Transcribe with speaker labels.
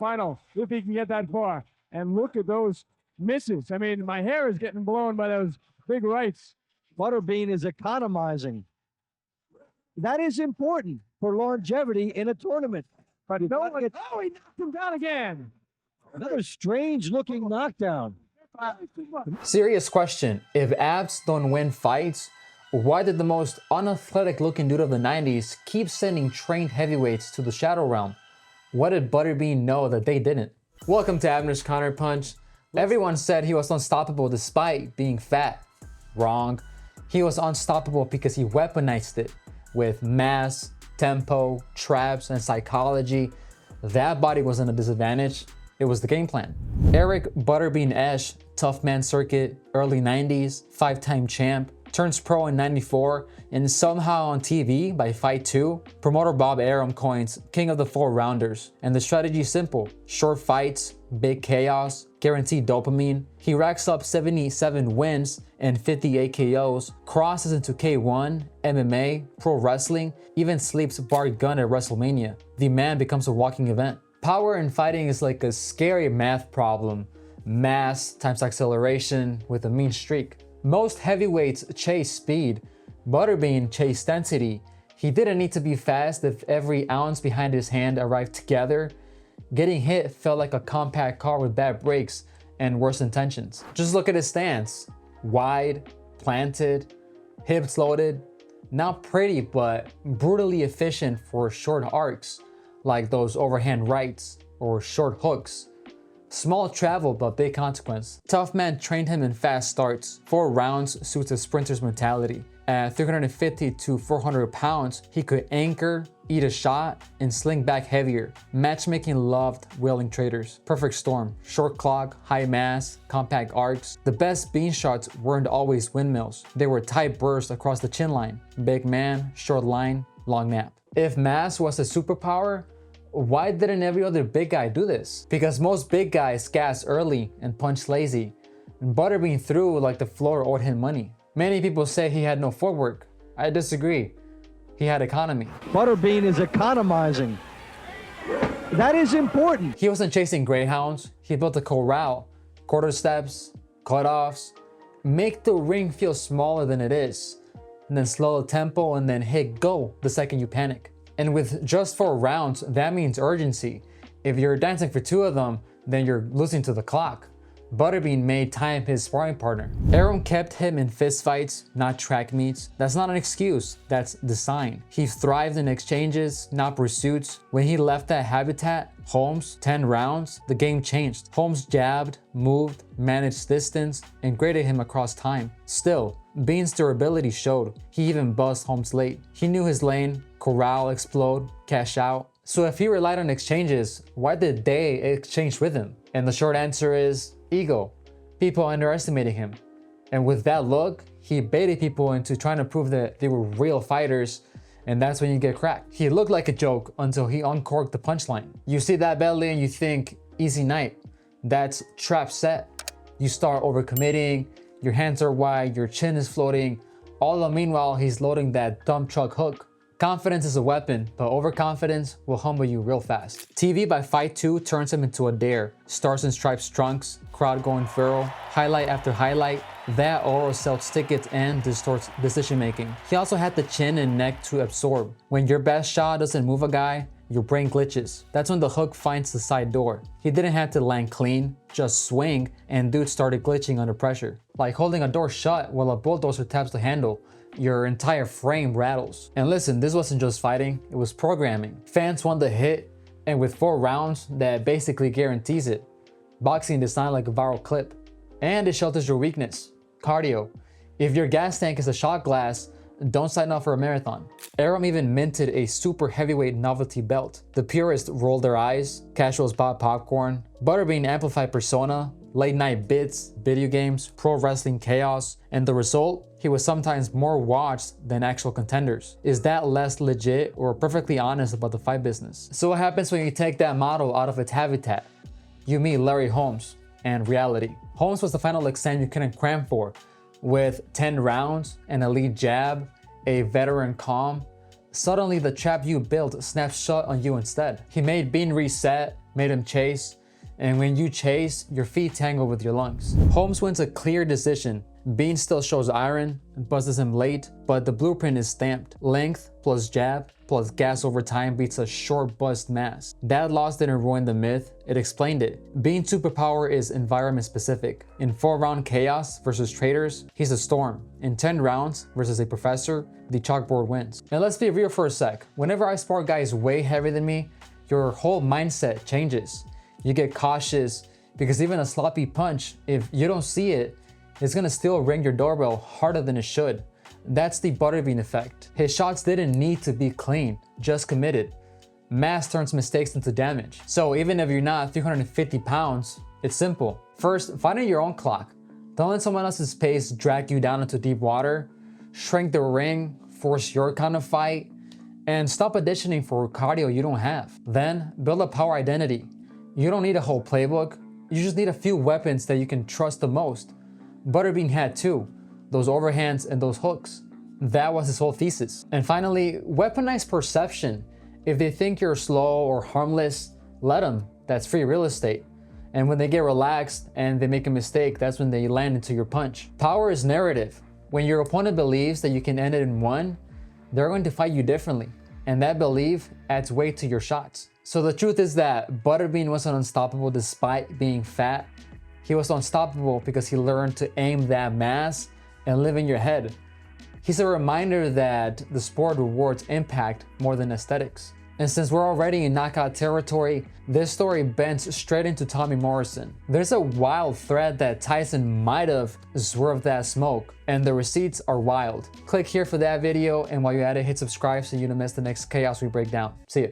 Speaker 1: final, if he can get that far. And look at those misses. I mean, my hair is getting blown by those big rights.
Speaker 2: Butterbean is economizing. That is important for longevity in a tournament.
Speaker 1: But no one, oh, he knocked him down again.
Speaker 2: Another strange looking knockdown.
Speaker 3: Serious question. If abs don't win fights, why did the most unathletic looking dude of the 90s keep sending trained heavyweights to the Shadow Realm? What did Butterbean know that they didn't? Welcome to Abner's Counterpunch. Everyone said he was unstoppable despite being fat. Wrong. He was unstoppable because he weaponized it with mass, tempo, traps, and psychology. That body wasn't a disadvantage. It was the game plan. Eric Butterbean Esch, tough man circuit, early 90s, 5-time champ, turns pro in 94, and somehow on TV by Fight 2, promoter Bob Arum coins King of the 4-rounders. And the strategy is simple: short fights, big chaos, guaranteed dopamine. He racks up 77 wins and 58 KOs, crosses into K1, MMA, pro wrestling, even sleeps Bart Gunn at WrestleMania. The man becomes a walking event. Power in fighting is like a scary math problem. Mass times acceleration with a mean streak. Most heavyweights chase speed. Butterbean chased density. He didn't need to be fast if every ounce behind his hand arrived together. Getting hit felt like a compact car with bad brakes and worse intentions. Just look at his stance. Wide, planted, hips loaded. Not pretty, but brutally efficient for short arcs, like those overhand rights or short hooks. Small travel, but big consequence. Tough Man trained him in fast starts. 4 rounds suits a sprinter's mentality. At 350 to 400 pounds, he could anchor, eat a shot, and sling back heavier. Matchmaking loved willing traders. Perfect storm. Short clock, high mass, compact arcs. The best bean shots weren't always windmills. They were tight bursts across the chin line. Big man, short line, long nap. If mass was a superpower, why didn't every other big guy do this? Because most big guys gas early and punch lazy. And Butterbean threw like the floor owed him money. Many people say he had no footwork. I disagree. He had economy.
Speaker 2: Butterbean is economizing. That is important.
Speaker 3: He wasn't chasing greyhounds. He built a corral, quarter steps, cutoffs, make the ring feel smaller than it is, and then slow the tempo and then hit go the second you panic. And with just 4 rounds, that means urgency. If you're dancing for 2 of them, then you're losing to the clock. Butterbean made time his sparring partner. Arum kept him in fistfights, not track meets. That's not an excuse, that's design. He thrived in exchanges, not pursuits. When he left that habitat, Holmes, 10 rounds, the game changed. Holmes jabbed, moved, managed distance, and graded him across time. Still, Bean's durability showed. He even buzzed Holmes late. He knew his lane, corral, explode, cash out. So if he relied on exchanges, why did they exchange with him? And the short answer is ego. People underestimating him. And with that look, he baited people into trying to prove that they were real fighters, and that's when you get cracked. He looked like a joke until he uncorked the punchline. You see that belly and you think, easy night. That's trap set. You start overcommitting, your hands are wide, your chin is floating, all the meanwhile he's loading that dump truck hook. Confidence is a weapon, but overconfidence will humble you real fast. TV by Fight 2 turns him into a dare. Stars and Stripes trunks, crowd going feral, highlight after highlight. That oral sells tickets and distorts decision making. He also had the chin and neck to absorb. When your best shot doesn't move a guy, your brain glitches. That's when the hook finds the side door. He didn't have to land clean, just swing, and dude started glitching under pressure. Like holding a door shut while a bulldozer taps the handle. Your entire frame rattles. And listen, this wasn't just fighting, it was programming. Fans want the hit, and with 4 rounds, that basically guarantees it. Boxing designed like a viral clip. And it shelters your weakness, cardio. If your gas tank is a shot glass, don't sign up for a marathon. Arum even minted a super heavyweight novelty belt. The purists rolled their eyes, casuals bought popcorn. Butterbean amplified persona, late night bits, video games, pro wrestling chaos, and the result? He was sometimes more watched than actual contenders. Is that less legit or perfectly honest about the fight business? So what happens when you take that model out of its habitat? You meet Larry Holmes and reality. Holmes was the final exam you couldn't cram for. With 10 rounds, an elite jab, a veteran calm, suddenly the trap you built snaps shut on you instead. He made Bean reset, made him chase. And when you chase, your feet tangle with your lungs. Holmes wins a clear decision. Bean still shows iron, busts him late, but the blueprint is stamped. Length plus jab plus gas over time beats a short bust mass. That loss didn't ruin the myth, it explained it. Bean's superpower is environment specific. In 4-round chaos versus traders, he's a storm. In 10 rounds versus a professor, the chalkboard wins. And let's be real for a sec. Whenever I spar guys way heavier than me, your whole mindset changes. You get cautious because even a sloppy punch, if you don't see it, it's gonna still ring your doorbell harder than it should. That's the Butterbean effect. His shots didn't need to be clean, just committed. Mass turns mistakes into damage. So even if you're not 350 pounds, it's simple. First, find out your own clock. Don't let someone else's pace drag you down into deep water. Shrink the ring, force your kind of fight, and stop auditioning for cardio you don't have. Then build a power identity. You don't need a whole playbook, you just need a few weapons that you can trust the most. Butterbean had two, those overhands and those hooks. That was his whole thesis. And finally, weaponize perception. If they think you're slow or harmless, let them, that's free real estate. And when they get relaxed and they make a mistake, that's when they land into your punch. Power is narrative. When your opponent believes that you can end it in one, they're going to fight you differently. And that belief adds weight to your shots. So the truth is that Butterbean wasn't unstoppable despite being fat. He was unstoppable because he learned to aim that mass and live in your head. He's a reminder that the sport rewards impact more than aesthetics. And since we're already in knockout territory, this story bends straight into Tommy Morrison. There's a wild thread that Tyson might have swerved that smoke, and the receipts are wild. Click here for that video, and while you're at it, hit subscribe so you don't miss the next chaos we break down. See ya.